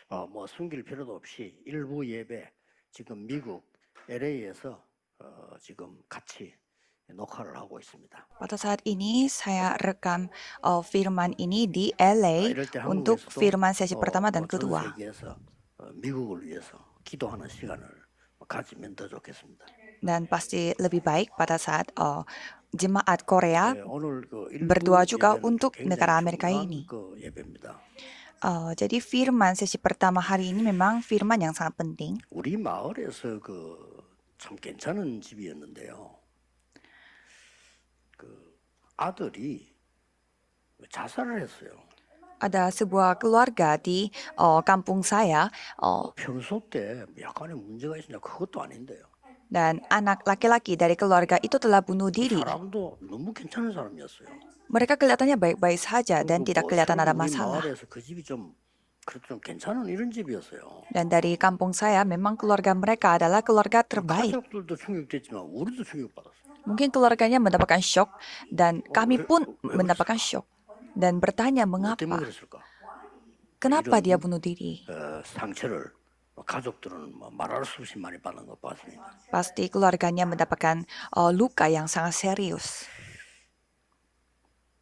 뭐 숨길 필요도 없이 일부 예배 지금 미국 LA에서 지금 같이 녹화를 하고 있습니다. Pada saat ini saya rekam firman ini di LA 이럴 때 untuk 한국에서도 firman sesi pertama dan 전 kedua. 세계에서 미국을 위해서 기도하는 시간을 가지면 더 좋겠습니다. Dan pasti lebih baik pada saat jemaat Korea 오늘 그 berdoa 일부 juga 예배는 untuk 굉장히 negara Amerika 중요한 ini. 그 예배입니다. Jadi firman sesi pertama hari ini memang firman yang sangat penting. 우리 마을에서 그 참 괜찮은 집이었는데요. 그 아들이 자살을 했어요. Ada sebuah keluarga di kampung saya 평소 때 약간의 문제가 있으냐 그것도 아닌데요. dan anak laki-laki dari keluarga itu telah bunuh diri. 사람도 너무 괜찮은 사람이었어요. Mereka kelihatannya baik-baik saja dan tidak kelihatan ada 우리 masalah. 마을에서 그 집이 좀 그래도 좀 괜찮은 이런 집이었어요. Dan dari kampung saya memang keluarga mereka adalah keluarga terbaik. 가족들도 충격됐지만 우리도 충격받았어요. Mungkin keluarganya mendapatkan shock dan kami pun mendapatkan shock. Dan bertanya 뭐 때문에 mengapa? 그랬을까? Kenapa dia bunuh diri? 상처를 가족들은 뭐 말할 수 없이 많이 받는 것 같습니다. Pasti keluarganya mendapatkan luka yang sangat serius.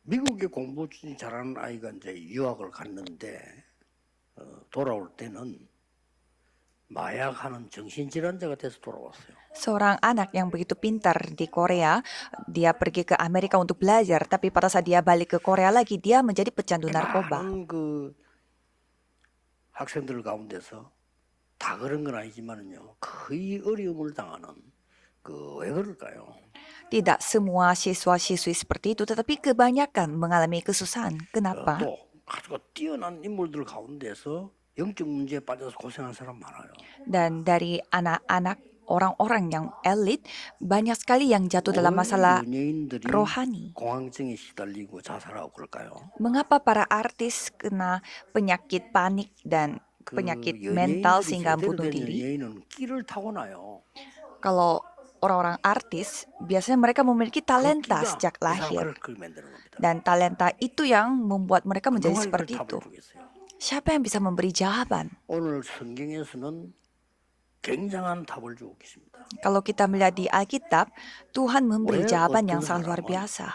미국에 공부 잘하는 아이가 이제 유학을 갔는데 돌아올 때는 마약하는 정신질환자가 돼서 돌아왔어요. Seorang anak yang begitu pintar di Korea, dia pergi ke Amerika untuk belajar, tapi pada saat dia balik ke Korea lagi, dia menjadi pecandu narkoba. 많은 그 학생들 가운데서 다 그런 건 아니지만은요, 거의 어려움을 당하는 왜 그럴까요? Tidak semua siswa-siswi seperti itu, tetapi kebanyakan mengalami kesusahan. Kenapa? 또 아주 뛰어난 인물들 가운데서 영적 문제에 빠져서 고생하는 사람 많아요. Dan dari anak-anak orang-orang yang elit, banyak sekali yang jatuh dalam masalah 연예인들이 rohani. 공황증에 시달리고 자살하고 그럴까요? Mengapa para artis kena penyakit panik dan 그 penyakit mental 연예인들이 sehingga 제대로 bunuh 된 diri? 연예인은 끼를 타고나요. Kalau orang-orang artis, biasanya mereka memiliki talenta 끼가 sejak 그 lahir. 사람을 만드는 겁니다. Dan talenta itu yang membuat mereka menjadi 누가 이걸 seperti 답을 itu. 주겠어요? Siapa yang bisa memberi jawaban? 오늘 성경에서는 굉장한 답을 주고 계십니다. Kalau kita melihat di Alkitab, Tuhan memberi 왜 jawaban 어떤 yang sangat luar 사람은 biasa.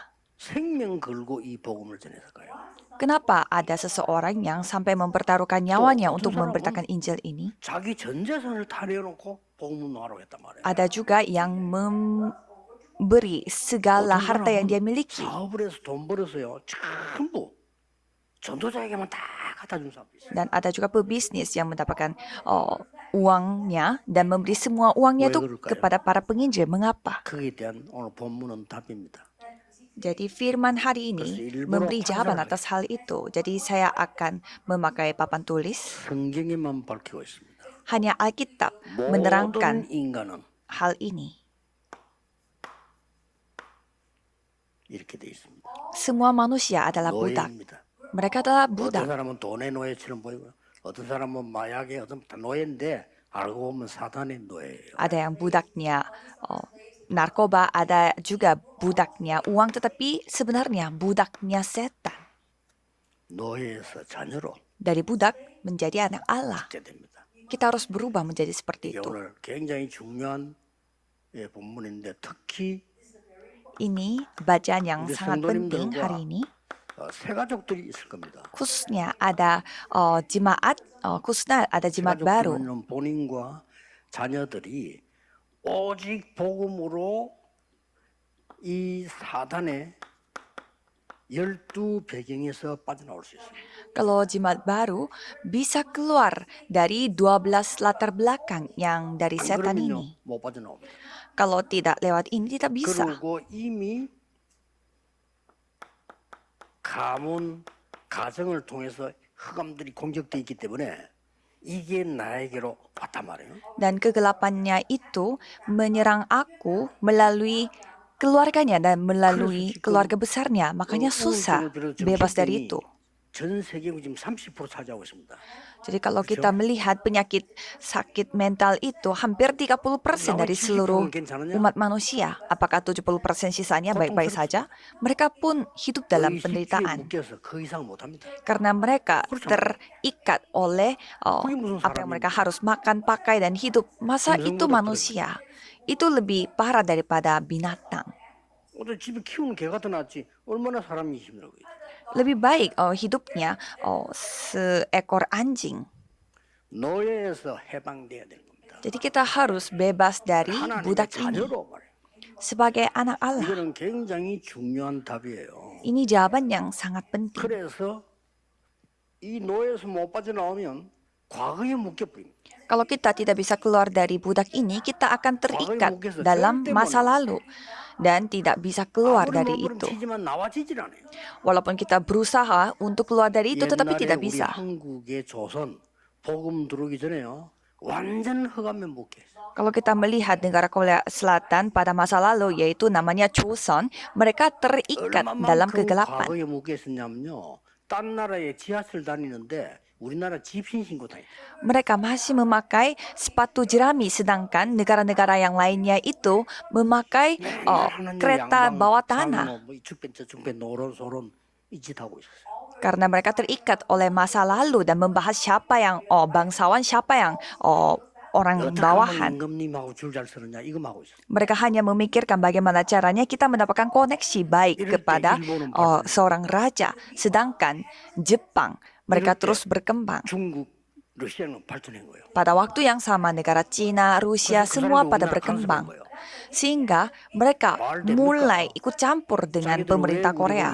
생명 걸고 이 복음을 전했을까요? Kenapa ada seseorang yang sampai mempertaruhkan nyawanya untuk 어떤 사람은 memberitakan Injil ini? 자기 전 재산을 다 내어놓고 복음 운동하라고 했단 말이에요. Ada juga yang memberi segala 어떤 harta yang dia 사람은 miliki. 사업을 해서 돈 벌어서요 전부 전도자에게만 다 갖다 준 사람도 있어요. Dan ada juga pebisnis yang mendapatkan uangnya dan memberi semua uangnya 왜 itu 그럴까요? kepada para penginjil. Mengapa? 거기에 대한 오늘 본문은 답입니다. Jadi firman hari ini 그래서 일부러 memberi jawaban 판단을 atas hal itu. Jadi saya akan memakai papan tulis. 성경에만 밝히고 있습니다. Hanya Alkitab 모든 menerangkan 인간은 hal ini. 이렇게 돼 있습니다. Semua manusia adalah budak. 노예입니다. Mereka adalah 어떤 budak. 사람은 돈의 노예처럼 보이고 어떤 사람은 마약의 어떤 다 노예인데 알고 보면 사단의 노예예요. Ada yang budaknya narkoba, ada juga budaknya uang, tetapi sebenarnya budaknya setan. 노예에서 자녀로 Dari budak menjadi anak Allah. 됩니다. Kita harus berubah menjadi seperti 이게 itu. 오늘 굉장히 중요한 본문인데 특히 Ini bacaan yang 우리 sangat penting 성도님들과 hari ini. 새 가족들이 있을 겁니다. Khususnya ada jemaat, khususnya ada jemaat baru. 가족들은 본인과 자녀들이 오직 복음으로 이 사단의 12 배경에서 빠져나올 수 있습니다. Kalau jemaat baru bisa keluar dari 12 latar belakang yang dari 안 setan 그러면요 ini. 못 빠져나옵니다. Kalau tidak lewat ini tidak bisa. 그리고 이미 가문 가정을 통해서 흑암들이 공격돼 있기 때문에 이게 나에게로 왔단 말이에요. Dan kegelapannya itu menyerang aku melalui keluarganya dan melalui keluarga besarnya. Makanya susah bebas dari itu. 전 세계 지금 30% 차지하고 있습니다. Jadi kalau kita melihat penyakit sakit mental itu hampir 30% dari seluruh umat manusia. Apakah 70% sisanya baik-baik saja? Mereka pun hidup dalam 의식주의에 penderitaan. 묶여서 그 이상 못합니다. Karena mereka terikat oleh apa yang mereka harus makan, pakai, dan hidup. Masa itu manusia? Itu lebih parah daripada binatang. 어제 집에 키우는 개가 더 낫지. 얼마나 사람이 힘들어요. Lebih baik hidupnya seekor anjing. 노예에서 해방돼야 되는 겁니다. Jadi kita harus bebas dari 하나님의 budak ini. 자녀로 말해요. Sebagai anak Allah. 이거는 굉장히 중요한 답이에요. Ini jawaban yang sangat penting. 그래서 이 노예에서 못 빠져나오면 과거에 묶여버립니다. Kalau kita tidak bisa keluar dari budak ini, kita akan terikat dalam masa lalu dan tidak bisa keluar dari itu. 치지만 나와지질 않아요. Walaupun kita berusaha untuk keluar dari itu, tetapi 옛날에 tidak 우리 bisa. 한국의 조선 복음 들어오기 전에요. 완전 흑암에 묶여 있어요. Kalau kita melihat negara Korea Selatan pada masa lalu, yaitu namanya Choson, mereka terikat dalam 얼마만큼 kegelapan. 과거에 묶여 있었냐면요. 딴 나라에 지하철 다니는데 우리나라 집신 신고 다녀요. Mereka masih memakai sepatu jerami, sedangkan negara-negara yang lainnya itu memakai kereta bawah tanah. 중배 노론소론 이 짓 하고 있었어요. Karena mereka terikat oleh masa lalu dan membahas siapa yang bangsawan, siapa yang orang bawahan. 임금님하고 줄 잘 서느냐 이거 하고 있어요. Mereka hanya memikirkan bagaimana caranya kita mendapatkan koneksi baik kepada seorang raja. Sedangkan Jepang, mereka terus berkembang. 중국, 러시아는 발전한 거예요. Pada waktu yang sama, negara Cina, Rusia, semua pada berkembang. Sehingga mereka mulai ikut campur dengan pemerintah Korea.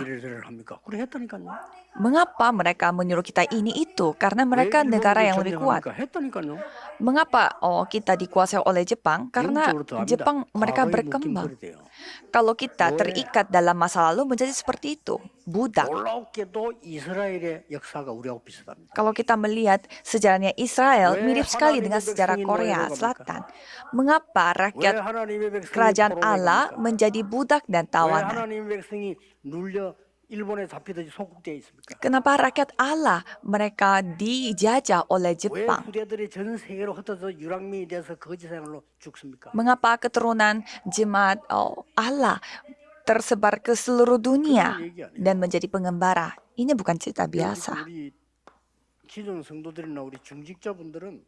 그래 했다니까요. Mengapa mereka menyuruh kita ini itu? Karena mereka negara yang lebih kuat. 했다니까요. Mengapa kita dikuasai oleh Jepang? Karena Jepang mereka berkembang. Kalau kita terikat dalam masa lalu menjadi seperti itu, budak. 놀랍게도 이스라엘의 역사가 우리하고 비슷합니다. Kalau kita melihat sejarahnya Israel mirip sekali dengan sejarah Korea Selatan. Mengapa rakyat kerajaan Allah menjadi budak dan 왜 tawanan? 하나님의 백성이 눌려 일본에 잡히듯이 속국되어 있습니까? Kenapa rakyat Allah mereka dijajah oleh 왜 Jepang? 후대들이 전 세계로 흩어져 유랑민이 돼서 거지 생활로 죽습니까? Mengapa keturunan jemaat Allah tersebar ke seluruh dunia dan menjadi pengembara? Ini bukan cerita biasa. 우리 기존 성도들이나 우리 중직자분들은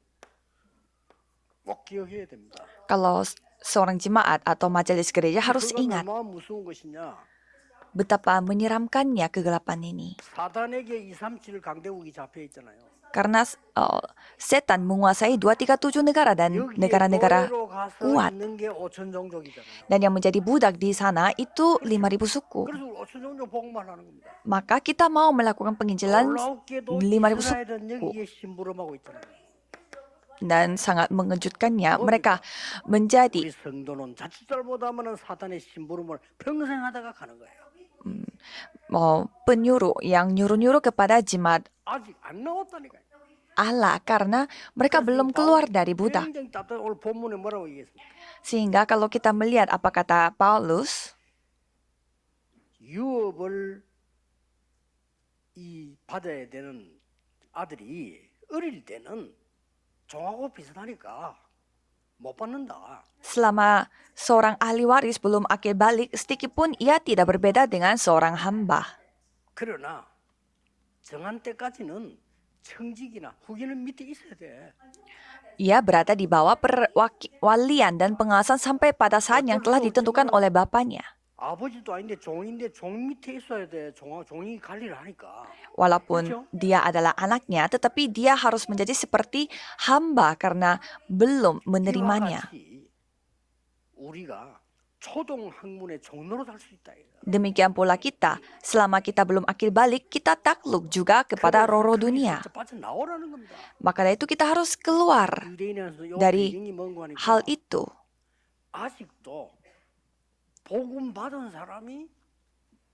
꼭 기억해야 됩니다. Kalau seorang jemaat atau majelis gereja harus 그가 ingat 얼마나 무서운 것이냐? betapa menyeramkannya kegelapan ini. 사단에게 237 강대국이 잡혀 있잖아요. Karena setan menguasai 237 negara dan 여기에 negara-negara 노예로 가서 kuat. 있는 게 5천 종족이잖아요. Dan yang menjadi budak di sana itu 5.000 suku. 그래서 5천 종족 복음만 하는 겁니다. Maka kita mau melakukan penginjilan 놀랍게도 5.000 이스라엘은 suku. 여기에 심부름하고 있잖아요. Dan sangat mengejutkannya mereka menjadi 우리 성도는 자칫 잘못하면 사단의 심부름을 평생 하다가 가는 거예요. penyuruh yang nyuruh-nyuruh kepada jemaat 아직 안 나왔다니까요. Allah karena mereka belum keluar dari budak. 굉장히 답답해. 오늘 본문에 뭐라고 얘기했습니까? Sehingga kalau kita melihat apa kata Paulus, 유업을 받아야 되는 아들이 어릴 때는 종하고 비슷하니까 못 받는다. selama seorang ahli waris belum akil balik, sedikit pun ia tidak berbeda dengan seorang hamba. 그러나 정한 때까지는 청직이나 후기는 밑에 있어야 돼. Ia berada di bawah perwalian dan pengawasan sampai pada saat yang telah ditentukan oleh bapaknya. 아버지도 아닌데 종인데 종 밑에 있어야 돼. 종이 관리를 하니까. Walaupun dia adalah anaknya, tetapi dia harus menjadi seperti hamba karena belum menerimanya. 이와 같이 우리가 초동 학문의 종로로 살 수 있다. Demikian pula kita, selama kita belum akil balik, kita takluk juga kepada roh-roh dunia. 빠져나오라는 겁니다. Maka dari itu kita harus keluar 유대인에서 요 dari 배경이 뭔가 하니까 hal itu. 아직도 복음 받은 사람이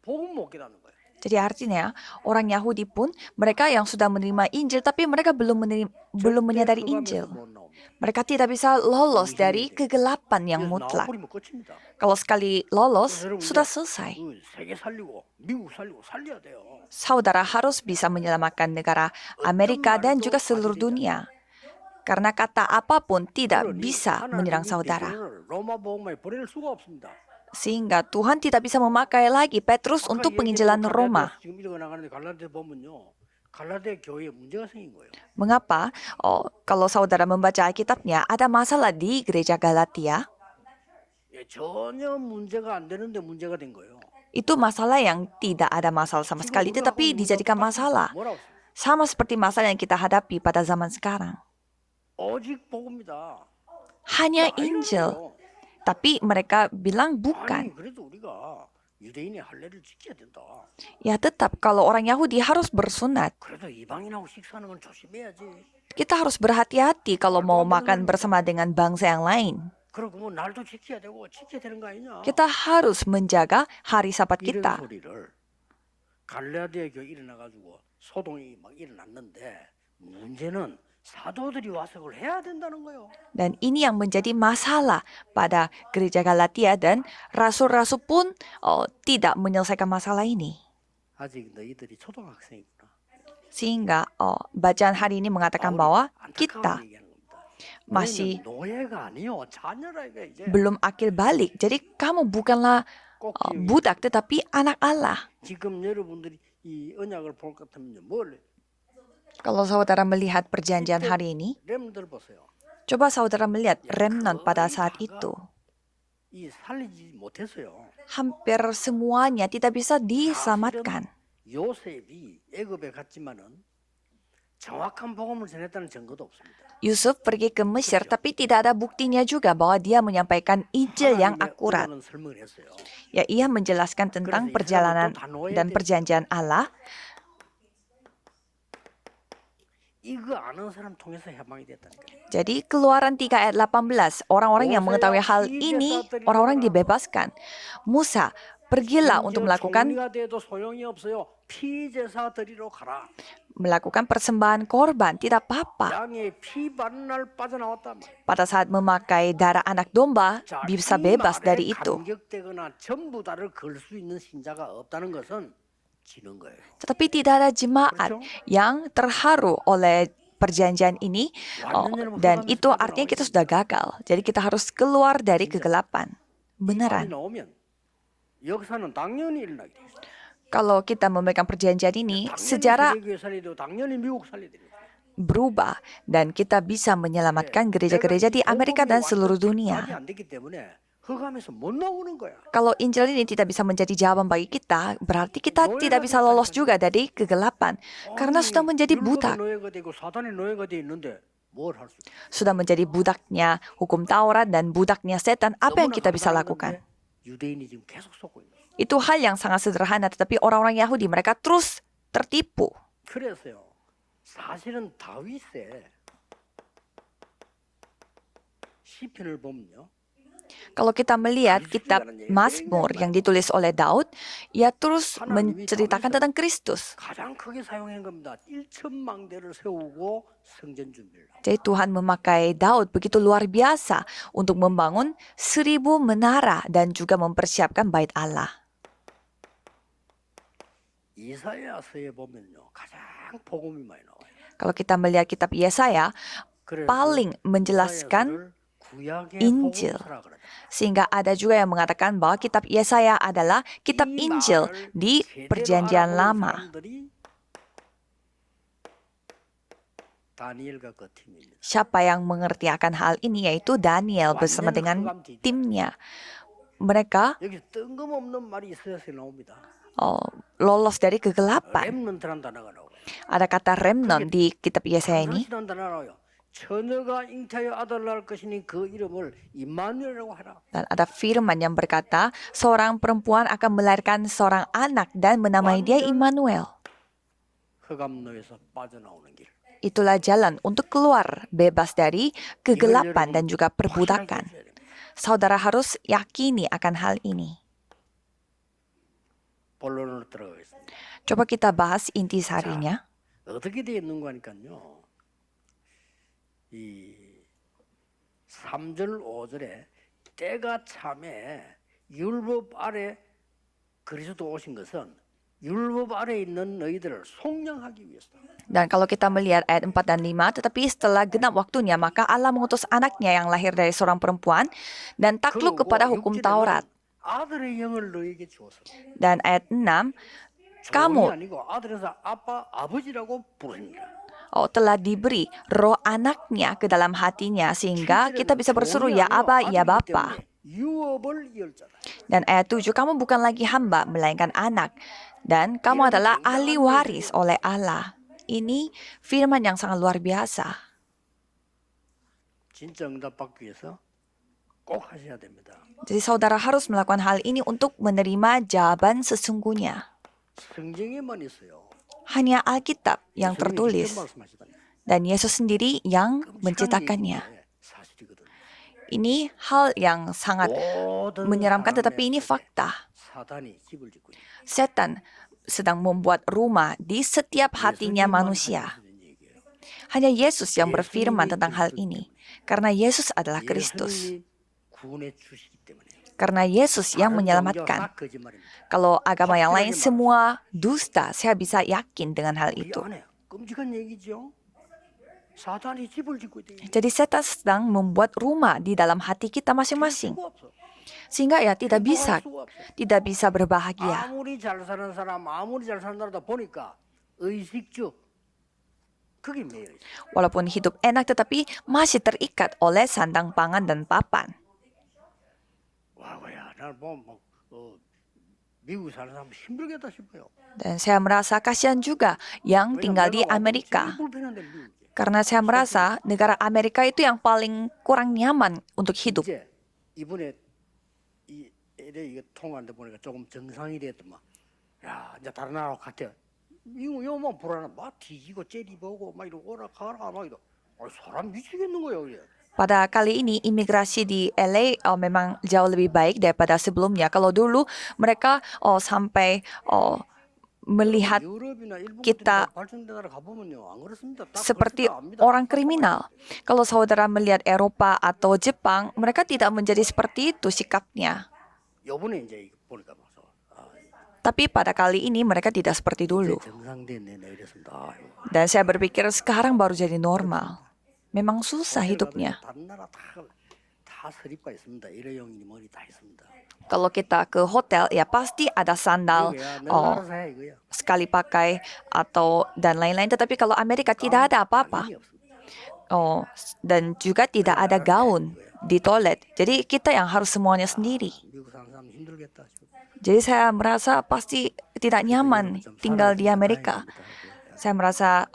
복음 못 깨닫는 거예요. Jadi artinya orang Yahudi pun mereka yang sudah menerima Injil tapi mereka belum menyadari Injil. 흑암에서 못 나옵니다. Mereka tidak bisa lolos dari kegelapan yang 그래서 mutlak. 나와버리면 끝입니다. Kalau sekali lolos, 여러분, sudah 이제 selesai. 세계 살리고 미국 살리고 살려야 돼요. Saudara harus bisa menyelamatkan negara Amerika dan juga seluruh dunia. Karena kata apapun tidak 그러니 bisa menyerang 하나님이 saudara. 베드로를 로마 복음에 보낼 수가 없습니다. Sehingga Tuhan tidak bisa memakai lagi Petrus untuk penginjilan Roma. 지금 읽어나가는데 갈라디아 보면요. 갈라디아 교회에 문제가 생긴 거예요. Mengapa? Kalau saudara membaca Alkitabnya, ada masalah di gereja Galatia. 예, 전혀 문제가 안 되는데 문제가 된 거예요. Itu masalah yang tidak ada masalah sama sekali, tetapi dijadikan masalah. 뭐라고? Sama seperti masalah yang kita hadapi pada zaman sekarang. 오직 복음이다. Hanya Injil. Tapi mereka bilang bukan. 아니 그래도 우리가 유대인의 할례를 지켜야 된다. Ya tetap kalau orang Yahudi harus bersunat. 그래도 이방인하고 식사하는 건 조심해야지. Kita harus berhati-hati kalau mau makan bersama dengan bangsa yang lain. 그리고 뭐 날도 지켜야 되고 지켜야 되는 거 아니냐? Kita harus menjaga hari Sabat 이런 kita. 소리를 갈라디아 교회 일어나가지고 소동이 막 일어났는데 문제는 사도들이 와서 그걸 해야 된다는 거예요. Dan ini yang menjadi masalah pada gereja Galatia dan rasul-rasul pun tidak menyelesaikan masalah ini. 아직 너희들이 초등학생이구나. Sehingga bacaan hari ini mengatakan bahwa kita 안타까운 얘기하는 겁니다. masih 너희는 노예가 아니요 자녀라 이거 이제. belum akil balik. Jadi kamu bukanlah 꼭 budak tetapi anak Allah. 지금 여러분들이 이 언약을 볼 것 같으면요. 뭘 Kalau saudara melihat perjanjian hari ini, 렘들 보세요. coba saudara melihat remnant pada saat itu. 이 살리지 못했어요. Hampir semuanya tidak bisa diselamatkan. 요셉이 애굽에 갔지만은 정확한 복음을 전했다는 증거도 없습니다. Yusuf pergi ke Mesir tapi tidak ada buktinya juga bahwa dia menyampaikan Injil yang 하나님의 akurat. 언어는 설명을 했어요. Ya, ia menjelaskan tentang perjalanan dan perjanjian Allah. 이거 아는 사람 통해서 해방이 됐다니까. Jadi Keluaran 3 ayat 18, orang-orang yang mengetahui hal ini, orang-orang dibebaskan. Musa, pergilah untuk melakukan 총리가 돼도 소용이 없어요. 피제사 드리러 가라. persembahan korban, tidak apa-apa. 양의 피 바른 날 빠져나왔단 말이에요. Pada saat memakai darah anak domba, 자, bisa 이 bebas 말에 dari itu. 감격되거나 전부 다를 걸 수 있는 신자가 없다는 것은 지는 거예요. Tetapi tidak ada jemaat yang terharu oleh perjanjian ini, dan itu artinya kita sudah gagal. Jadi kita harus keluar dari kegelapan. 말이 Beneran. 나오면 역사는 당연히 일어나게 돼요. Kalau kita memegang perjanjian ini, 당연히 sejarah 세계교회 살리고 당연히 미국 살려야 돼요. berubah dan kita bisa menyelamatkan gereja-gereja di Amerika dan seluruh dunia. 안 됐기 때문에 흑암에서 못 나오는 거야. Kalau Injil ini tidak bisa menjadi jawaban bagi kita, berarti kita tidak bisa lolos juga dari kegelapan karena sudah menjadi budak. 노예가 되고 사단의 노예가 돼 있는데 뭘 할 수 있어? Sudah menjadi budaknya hukum Taurat dan budaknya setan, apa yang kita bisa lakukan? 유대인이 지금 계속 속고 있는 거야. Itu hal yang sangat sederhana, tetapi orang-orang Yahudi mereka terus tertipu. 그래서요. 사실은 다윗의 시편을 보면요. Kalau kita melihat kitab Mazmur yang ditulis oleh Daud, ia terus menceritakan tentang Kristus. 가장 크게 사용한 겁니다. 1천만 대를 세우고 성전 준비를 하고. Jadi Tuhan memakai Daud begitu luar biasa untuk membangun 1000 menara dan juga mempersiapkan bait Allah. 이사야서에 보면요. 가장 복음이 많이 나와요. Kalau kita melihat kitab Yesaya, 그래서 paling menjelaskan 이사야서를 구약의 Injil. 복음서라 그러죠. sehingga ada juga yang mengatakan bahwa kitab Yesaya adalah kitab 이 Injil 말을 di 제대로 perjanjian 알아보는 lama. 사람들이 다니엘과 그 팀입니다. Siapa yang mengerti akan hal ini yaitu Daniel bersama dengan timnya. Mereka 여기 뜬금없는 말이 이사야서에 나옵니다. lolos dari kegelapan. 렘넌트란 단어가 나와요. Ada kata remnon di kitab Yesaya ini. 당신이란 단어가 나와요. 처녀가 잉태하여 아들을 낳을 것이니 그 이름을 임마누엘이라고 하라. Dan ada firman yang berkata, seorang perempuan akan melahirkan seorang anak dan menamai dia Immanuel. 흑암노에서 빠져나오는 길. Itulah jalan untuk keluar bebas dari kegelapan dan juga perbudakan. Saudara harus yakini akan hal ini. 본론으로 들어가겠습니다. Coba kita bahas intisarinya. 어떻게 되어 있는 거니까요. 이 3절 5절에 때가 참에 율법 아래 그리스도 오신 것은 율법 아래 있는 너희들을 속량하기 위해서. Dan kalau kita melihat ayat 4 dan 5, tetapi setelah genap waktunya, maka Allah mengutus anaknya yang lahir dari seorang perempuan dan takluk kepada hukum Taurat. 아들의 영을 너희에게 주어서. Dan ayat 6, 종이 kamu 아니고 아들에서 아빠 아버지라고 부르니라. telah diberi roh anaknya ke dalam hatinya sehingga kita bisa berseru ya Aba, ya Bapa. 유업을 이을자다. Dan ayat 7, kamu bukan lagi hamba melainkan anak dan kamu adalah ahli waris oleh Allah. Ini firman yang sangat luar biasa. 진짜 응답 받기 위해서 꼭 하셔야 됩니다. Jadi saudara harus melakukan hal ini untuk menerima jawaban sesungguhnya. 성경에만 있어요. Hanya Alkitab yang 예수님이 tertulis 직접 말씀하시다니. dan Yesus sendiri yang menciptakannya. 사실이거든요. Ini hal yang sangat 모든 menyeramkan tetapi ini 사람의 fakta. 사단이 집을 짓고 있는 Setan sedang membuat rumah di setiap hatinya manusia. Hanya Yesus yang berfirman tentang hal ini. Karena Yesus adalah Kristus. 예수님이 구원해 주시기 때문에. Karena Yesus yang 다른 종교가 menyelamatkan. 다 거짓말입니다. Kalau agama yang lain semua dusta, saya bisa yakin dengan hal 이 itu. 안에 끔찍한 얘기죠. 사단이 집을 짓고 있다. Jadi setan sedang membuat rumah di dalam hati kita masing-masing. Sehingga ya tidak bisa berbahagia. 아무리 잘 사는 사람, 아무리 잘 사는 사람다 보니까 의식주 그게 매여 있어요. Walaupun hidup enak tetapi masih terikat oleh sandang pangan dan papan. 와, 나는 뭐 미국 사는 사람 힘들겠다 싶어요. Dan saya merasa kasihan juga yang tinggal di Amerika. 불편한데 미국이. Karena saya merasa negara Amerika itu yang paling kurang nyaman untuk hidup. 이제 이번에 이 이게 통화하는데 보니까 조금 정상이 됐더만. 야, 이제 다른 나라 같아. 이거만 불안해. 막 뒤지고 째리보고 막 이러고 오라 가라 막 이러. 사람 미치겠는 거예요, 이게. Pada kali ini imigrasi di LA memang jauh lebih baik daripada sebelumnya. Kalau dulu mereka sampai melihat 유럽이나 일본 kita 같은 발전된 나라 가보면요, 안 그렇습니다. 딱 seperti 벌써 압니다. orang kriminal. Kalau saudara melihat Eropa atau Jepang, mereka tidak menjadi seperti itu sikapnya. 요번에 이제 이거 보니까 봐서 Tapi pada kali ini mereka tidak seperti dulu. 정상됐네 이랬습니다. 아이고. Dan saya berpikir sekarang baru jadi normal. Memang susah hidupnya. 다른 나라 다 서립가 있습니다. 일회용이니 뭐니 다 있습니다. Kalau kita ke hotel, ya pasti ada sandal 이거야, 내가 알아서 해 이거야. sekali pakai atau dan lain-lain. Tetapi kalau Amerika tidak ada apa-apa. 의미 없습니다. Dan juga tidak ada gaun di toilet. Jadi kita yang harus semuanya sendiri. 미국 사는 사람 힘들겠다. 싶어요. Jadi saya merasa pasti tidak nyaman tinggal di Amerika. Saya merasa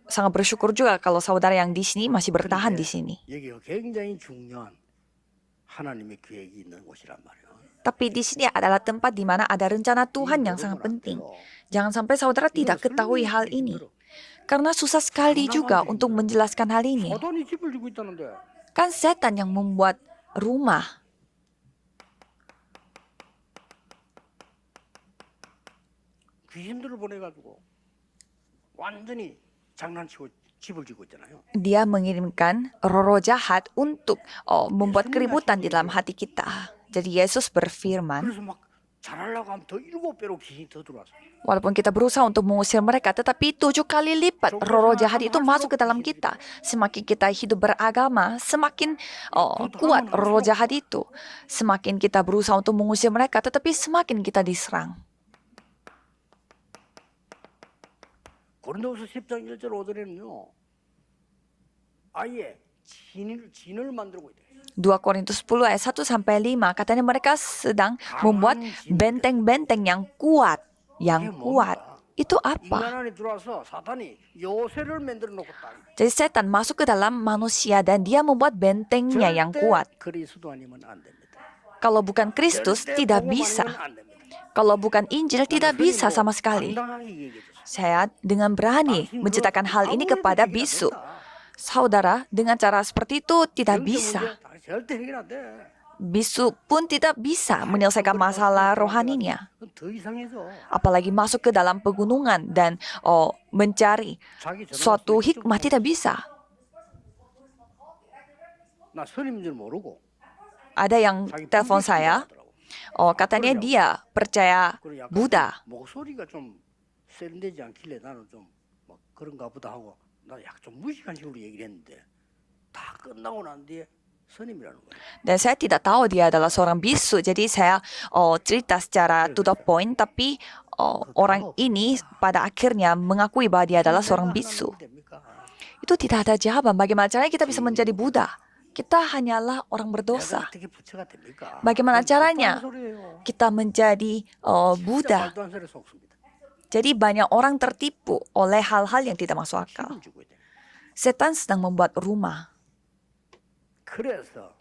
sangat bersyukur juga kalau saudara yang di sini masih bertahan di sini. 여기가 굉장히 중요한 하나님의 계획이 있는 곳이란 말이에요. Tapi di sini adalah tempat di mana ada rencana Tuhan yang sangat penting. Jangan sampai saudara tidak ketahui hal ini. Karena susah sekali juga untuk menjelaskan hal ini. 사단이 집을 짓고 있다는데 Kan setan yang membuat rumah. 귀신들을 보내가지고 완전히 장난치고 집을 짓고 있잖아요. Dia mengirimkan roh-roh jahat untuk membuat keributan di dalam hati kita. Jadi Yesus berfirman, 그래서 막 잘하려고 하면 더 7배로 귀신이 더 들어와서 walaupun kita berusaha untuk mengusir mereka, tetapi 7 kali lipat roh-roh jahat itu masuk ke dalam kita. Semakin kita hidup beragama, semakin kuat roh jahat itu. Semakin kita berusaha untuk mengusir mereka, tetapi semakin kita diserang. 고린도후서 10장 1절 5절에는요. 아예 진을 만들고 있대요. 2 Korintus 10 ayat 1 sampai 5 katanya mereka sedang membuat benteng-benteng yang kuat. Yang kuat. Itu apa? 인간 안에 들어와서 사단이 요새를 만들어 놓고 딱. Jadi setan masuk ke dalam manusia dan dia membuat bentengnya yang kuat. 그리스도 아니면 안 됩니다. Kalau bukan Kristus 절대 tidak 복음 bisa. 아니면 안 됩니다. Kalau bukan Injil tidak bisa sama sekali. 당당하게 얘기해 주세요. Saya dengan berani menceritakan hal ini kepada bisu. Saudara, dengan cara seperti itu tidak bisa. 절대 해결 안 돼. bisu pun tidak bisa menyelesaikan masalah rohaninya. 그건 더 이상해져. Apalagi masuk ke dalam pegunungan dan mencari 자기 전화 suatu 왔으면 hikmah tidak bisa. 나 스님인 줄 모르고 Ada yang 자기 telepon 불교 saya, 신자더라고. katanya dia percaya 그리고 약간 Buddha. 목소리가 좀 세련되지 않길래 나는 좀 뭐 그런가 보다 하고 나 약 좀 무식한 식으로 얘기를 했는데 다 끝나고 난 뒤에 스님이라는 거야. Dan saya tidak tahu dia adalah seorang bisu, jadi saya cerita secara to the point, tapi orang ini pada akhirnya mengakui bahwa dia adalah seorang bisu. 됩니까? Itu tidak ada jawaban. Bagaimana caranya kita bisa menjadi Buddha? Kita hanyalah orang 내가 berdosa. 어떻게 부처가 됩니까? Bagaimana 그건 caranya 말도 안 소리예요. kita menjadi 진짜 Buddha? 말도 안 소리 속습니다. Jadi banyak orang tertipu oleh hal-hal yang tidak masuk akal. 힘을 주고 있대. Setan sedang membuat rumah. 그래서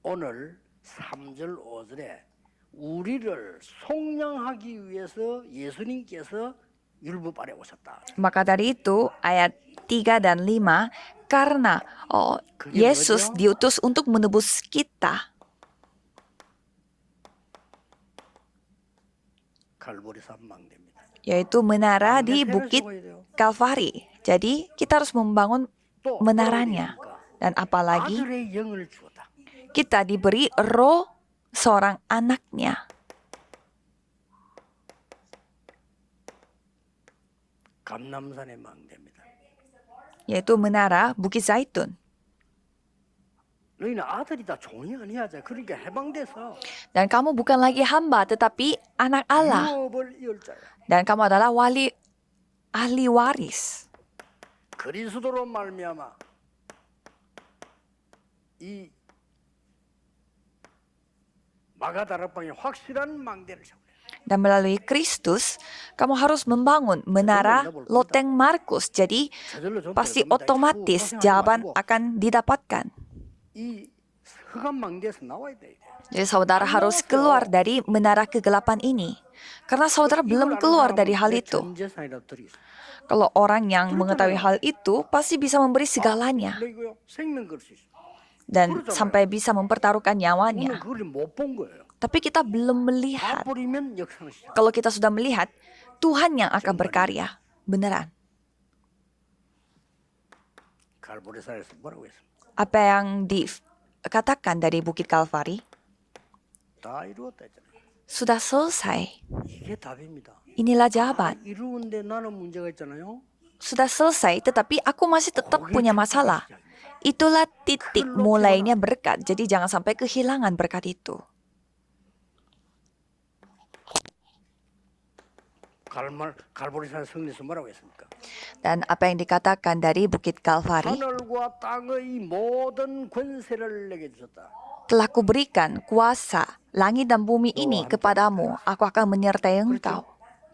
오늘 3절 5절에 우리를 속량하기 위해서 예수님께서 율법 아래 오셨다. Maka dari itu ayat 3 dan 5, karena Yesus diutus untuk menebus kita. 갈보리 산망대입니다. Yaitu menara di Bukit Kalvari. Jadi kita harus membangun 또 menaranya. Dan apalagi 아들의 영을 주었다. kita diberi roh seorang anaknya. 감남산의 망대입니다. Yaitu menara Bukit Zaitun. 너희는 아들이다 종이 아니야. 그러니까 해방돼서 Dan kamu bukan lagi hamba tetapi anak Allah. 유업을 이을 자야. Dan kamu adalah ahli waris. 그리스도로 말미암아 이 마가다락방의 확실한 망대를 세우래. Dan melalui Kristus, kamu harus membangun menara loteng Markus. Jadi 저절로 좀 pasti 될 겁니다. otomatis 고생하지 jawaban 마시고 akan didapatkan. 이 흑암 망대에서 나와야 돼. Jadi saudara harus keluar dari menara kegelapan ini. Karena saudara belum keluar dari hal itu. 전재산이라도 드리겠습니다. Kalau orang yang mengetahui hal itu, pasti bisa memberi segalanya. 이거요 생명 걸 수 있어. Dan sampai bisa mempertaruhkan 우리는 nyawanya. 그걸 못 본 거예요. Tapi kita belum 다 melihat. 버리면 역사는 시작. Kalau kita sudah melihat, Tuhan yang akan berkarya. Beneran. 갈보리산에서 뭐라고 했습니까? Apa yang dikatakan dari Bukit Kalvari 다 이루었다 했잖아요. sudah selesai. 이게 답입니다. Inilah 다 jawaban. 이루는데 나는 문제가 있잖아요. Sudah selesai, tetapi aku masih tetap punya masalah. Itulah titik mulainya berkat. Jadi jangan sampai kehilangan berkat itu. 갈보리산 성리에서 뭐라고 했습니까? Dan apa yang dikatakan dari Bukit Kalvari, 하늘과 땅의 모든 권세를 내게 주셨다. telah kuberikan kuasa langit dan bumi ini kepadamu. Aku akan menyertai engkau.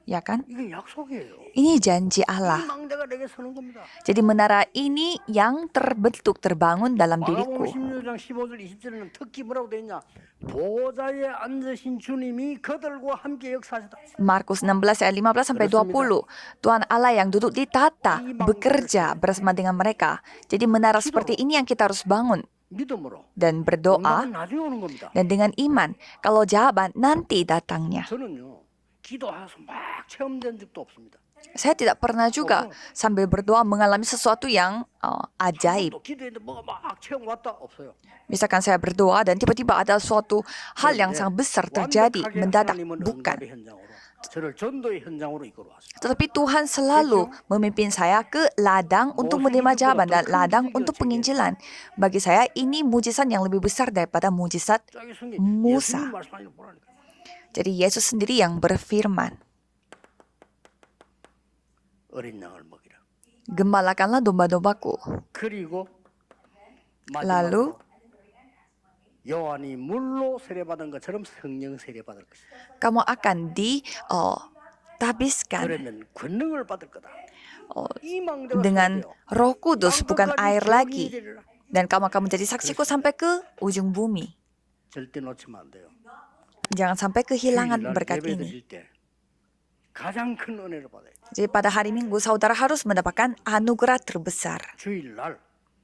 Ya kan? 이게 약속이에요. Ini janji 이 Allah. 망대가 내게 서는 겁니다. Jadi menara ini yang terbentuk, terbangun dalam 마가복음 diriku. 16장 15절 20절에는 특히 뭐라고 되어 있냐? 보좌에 앉으신 주님이 그들과 함께 역사하셨다. Markus 16 ayat 15 sampai 20. Tuhan Allah yang duduk di tahta bekerja bersama dengan mereka. Jadi menara seperti ini yang kita harus bangun 믿음으로. dan berdoa 응답은 나중에 오는 겁니다. dan dengan iman. Kalau jawaban nanti datangnya. 저는요. 기도해서 막 체험된 적도 없습니다. Saya tidak pernah juga sambil berdoa mengalami sesuatu yang ajaib. 또 기도했는데 뭐가 막 체험 왔다 없어요. Misalkan saya berdoa dan tiba-tiba ada suatu hal yang sangat besar terjadi 완벽하게 mendadak. 하나님은 Bukan. 응답의 현장으로, 저를 전도의 현장으로 이끌어 왔습니다. Tetapi Tuhan selalu memimpin saya ke ladang untuk menerima jawaban dan ladang untuk penginjilan. Bagi saya ini mujizat yang lebih besar daripada mujizat 저기 성경 Musa. 예수님 말씀하시는 거 보라니까. Jadi Yesus sendiri yang berfirman, 어린 양을 먹이라. gembalakanlah domba-dombaku. 그리고 Lalu 마지막으로 요한이 물로 세례받은 것처럼 성령 세례받을 것이다. kamu akan ditabiskan 그러면 권능을 받을 거다. 이 망대가 dengan 세워져요. Roh Kudus, bukan 땅끝까지 air 기록이 lagi. 되리라. Dan kamu akan menjadi saksiku sampai ke ujung bumi. 절대 놓치면 안 돼요. Jangan sampai kehilangan 주일날 berkat 예배 ini. 드릴 때 가장 큰 은혜를 받아야 돼요. Jadi pada hari Minggu saudara harus mendapatkan anugerah terbesar. 주일날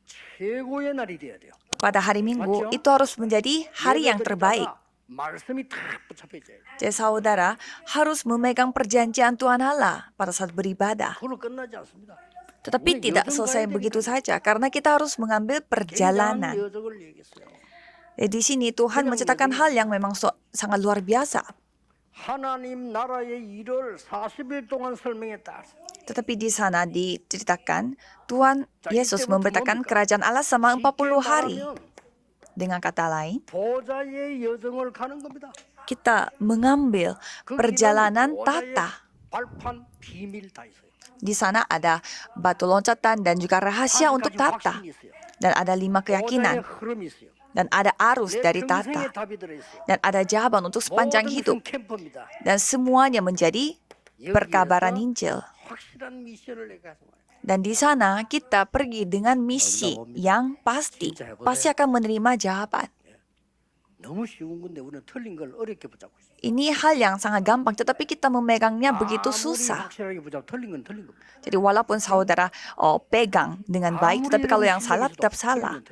최고의 날이 돼야 돼요. Pada hari Minggu 맞죠? itu harus menjadi hari yang terbaik. 말씀이 탁 붙잡혀 있어요. Jadi saudara harus memegang perjanjian Tuhan Allah pada saat beribadah. 그걸로 끝나지 않습니다. Tetapi tidak selesai begitu saja karena kita harus mengambil 굉장한 perjalanan. 여정을 얘기했어요. Di sini Tuhan menceritakan hal yang memang sangat luar biasa. 하나님 나라의 일을 40일 동안 설명했다. Tetapi di sana diceritakan Tuhan Yesus memberitakan kerajaan Allah selama 40 hari. Dengan kata lain, 보좌의 여정을 가는 겁니다. kita mengambil perjalanan tata. 발판 비밀 다 있어요. Di sana ada batu loncatan dan juga rahasia untuk tata. Dan ada 5 keyakinan. 보좌의 흐름이 있어요. Dan ada arus 내 dari 평생의 tata. 답이 들어있어요. Dan ada jawaban untuk sepanjang 모든 hidup. 것은 캠프입니다. Dan semuanya menjadi perkabaran 여기에서 Injil. 확실한 미션을 내가 해서 말해요. Dan di sana kita pergi dengan misi yang pasti. Pasti akan menerima jawaban. 너무 쉬운 건데 우리는 틀린 걸 어렵게 붙잡고 있어요. Ini hal yang sangat gampang, tetapi kita memegangnya begitu susah. 확실하게 붙잡고 틀린 건 틀린 겁니다. Jadi walaupun saudara pegang dengan baik, tetapi kalau yang salah tetap salah.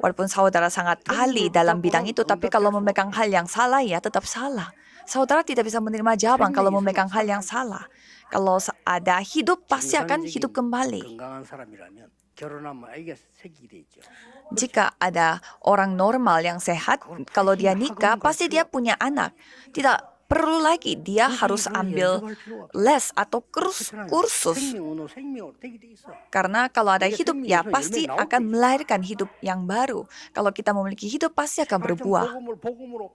Walaupun saudara sangat ahli dalam bidang itu, tapi kalau memegang hal yang salah ya tetap salah. Saudara tidak bisa menerima jawaban kalau memegang hal yang salah. Kalau ada hidup, pasti akan hidup kembali. 건강한 사람이라면 결혼하면 아이가 생기게 돼 있죠. Jika ada orang normal yang sehat, kalau dia nikah, pasti dia punya anak. Tidak perlu lagi dia harus ambil les atau kursus. 생명으로 되게 돼 있어. Karena kalau ada hidup, ya pasti akan melahirkan hidup yang baru. Kalau kita memiliki hidup, pasti akan berbuah. 복음으로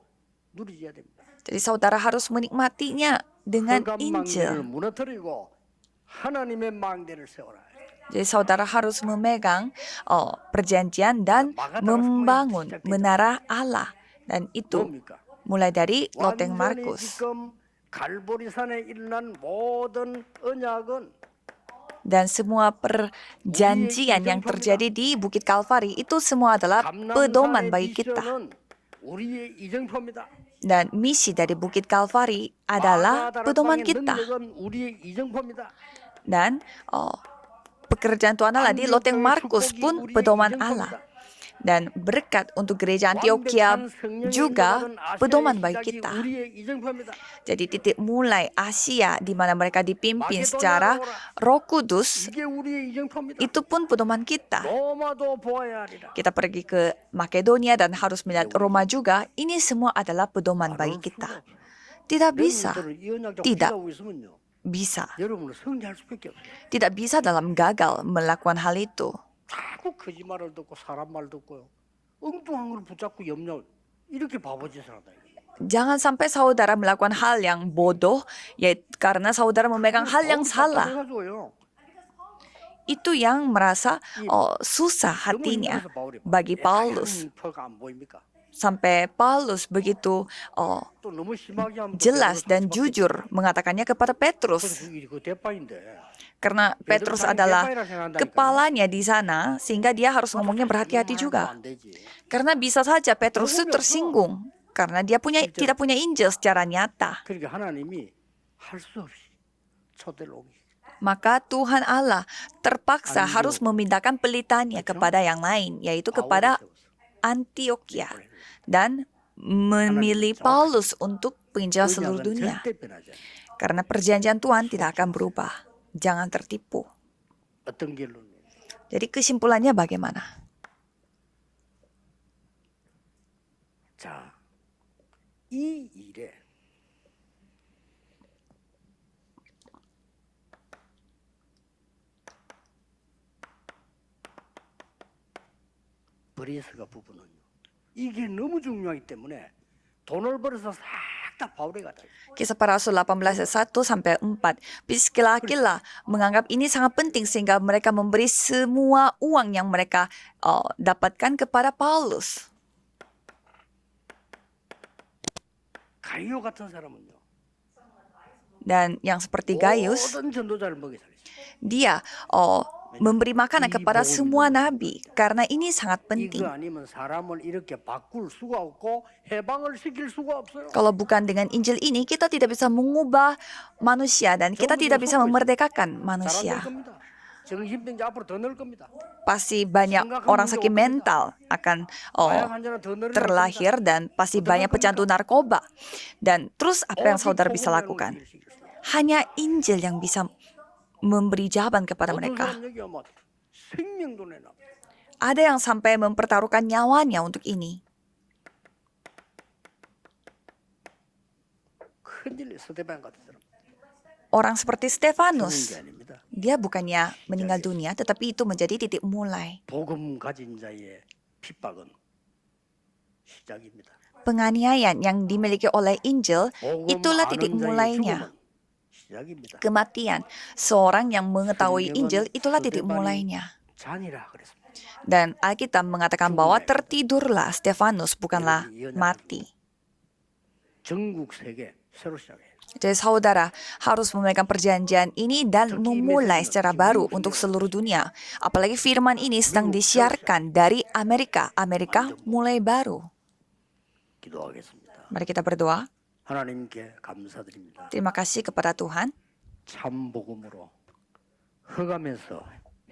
누리셔야 됩니다. Jadi saudara harus menikmatinya dengan 흑암 Injil. 망대를 무너뜨리고 하나님의 망대를 세워라. Jadi saudara harus memegang perjanjian dan membangun menara Allah. Dan itu 뭡니까? mulai dari loteng 완전히 Markus. 지금 갈보리산에 일어난 모든 언약은 Dan semua perjanjian yang terjadi di Bukit Kalvari itu semua adalah pedoman 감람산의 bagi kita. 미션은 우리의 이정표입니다. Dan misi dari Bukit Kalvari adalah pedoman kita. 능력은 우리의 이정표입니다. Dan pekerjaan Tuhan Allah di loteng Markus pun pedoman Allah. Dan berkat untuk gereja Antioquia juga pedoman bagi kita. Jadi titik mulai Asia di mana mereka dipimpin secara Roh Kudus, itu pun pedoman kita. Kita pergi ke Makedonia dan harus melihat Roma juga. Ini semua adalah pedoman bagi kita. Tidak bisa. Tidak bisa. Tidak bisa dalam gagal melakukan hal itu. 자꾸 거짓말을 듣고 사람 말 듣고요. 엉뚱한 걸 붙잡고 염려 이렇게 바보짓을 하다. Jangan sampai saudara melakukan hal yang bodoh, ya karena saudara memegang hal yang salah. Itu yang merasa susah hatinya bagi Paulus. Sampai Paulus begitu jelas dan jujur mengatakannya kepada Petrus. Karena Petrus adalah kepalanya di sana, sehingga dia harus ngomongnya berhati-hati juga. Karena bisa saja Petrus itu tersinggung, karena dia tidak punya Injil secara nyata. Maka Tuhan Allah terpaksa harus memindahkan pelitanya kepada yang lain, yaitu kepada Antioquia. Dan memilih Paulus untuk penginjilan seluruh dunia. Karena perjanjian Tuhan tidak akan berubah. Jangan tertipu. Jadi kesimpulannya bagaimana? 자, 이 일에 브레스가 부분은요. 이게 너무 중요하기 때문에 돈을 벌어서 싹 다 바울에 가다. Kisah Para Rasul 18 ayat 1 sampai 4. Priscilla menganggap ini sangat penting sehingga mereka memberi semua uang yang mereka dapatkan kepada Paulus. 가이오 같은 사람은요. Dan yang seperti Gaius, 모든 전도자를 먹여 살렸어요. dia memberi makanan kepada semua nabi karena ini sangat penting. 이거 아니면 사람을 이렇게 바꿀 수가 없고 해방을 시킬 수가 없어요. Kalau bukan dengan Injil ini, kita tidak bisa mengubah manusia dan kita tidak bisa memerdekakan 잘안 될 manusia. 겁니다. 정신병자 앞으로 더 늘 겁니다. Pasti banyak orang sakit mental akan 마약 환자는 더 늘어날 겁니다. terlahir dan pasti banyak pecandu narkoba. Dan terus apa yang saudara bisa lakukan? Hanya Injil yang bisa memberi jawaban kepada 어떤 mereka. 사람 얘기하면 생명도 내놔. Ada yang sampai mempertaruhkan nyawanya untuk ini. 큰일 스테반 같은 사람 Orang seperti 죽은 Stefanus, 게 아닙니다. dia bukannya meninggal dunia, tetapi itu menjadi titik mulai. 복음 가진 자의 핍박은 시작입니다. Penganiayaan yang dimiliki oleh Injil, 복음 itulah titik 아는 자의 mulainya. 죽음은 시작입니다. Kematian seorang yang mengetahui Injil, itulah titik mulainya. 잔이라 그랬습니다. Dan Alkitab mengatakan bahwa tertidurlah Stefanus, bukanlah mati. 전국 세계 새로 시작해요. Jadi saudara harus memegang perjanjian ini dan memulai secara baru untuk seluruh dunia. Apalagi firman ini sedang disiarkan dari Amerika. Amerika mulai baru. 기도하겠습니다. Mari kita berdoa. 하나님께 감사드립니다. Terima kasih kepada Tuhan. 참 복음으로 흑암에서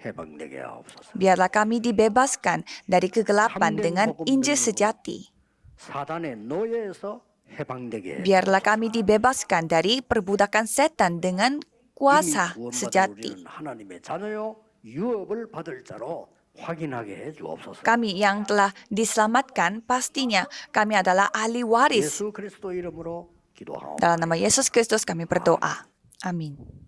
해방되게 하옵소서. Biarlah kami dibebaskan dari kegelapan dengan Injil sejati. 사단의 노예에서 해방되게. Biarlah kami dibebaskan dari perbudakan setan dengan kuasa 이미 구원받은 sejati. 우리는 하나님의 자녀요 유업을 받을 자로 확인하게 해 주옵소서. Kami yang telah diselamatkan, pastinya kami adalah ahli waris. 예수 그리스도 이름으로 기도하옵나이다. Dalam nama Yesus Kristus kami berdoa. Amin.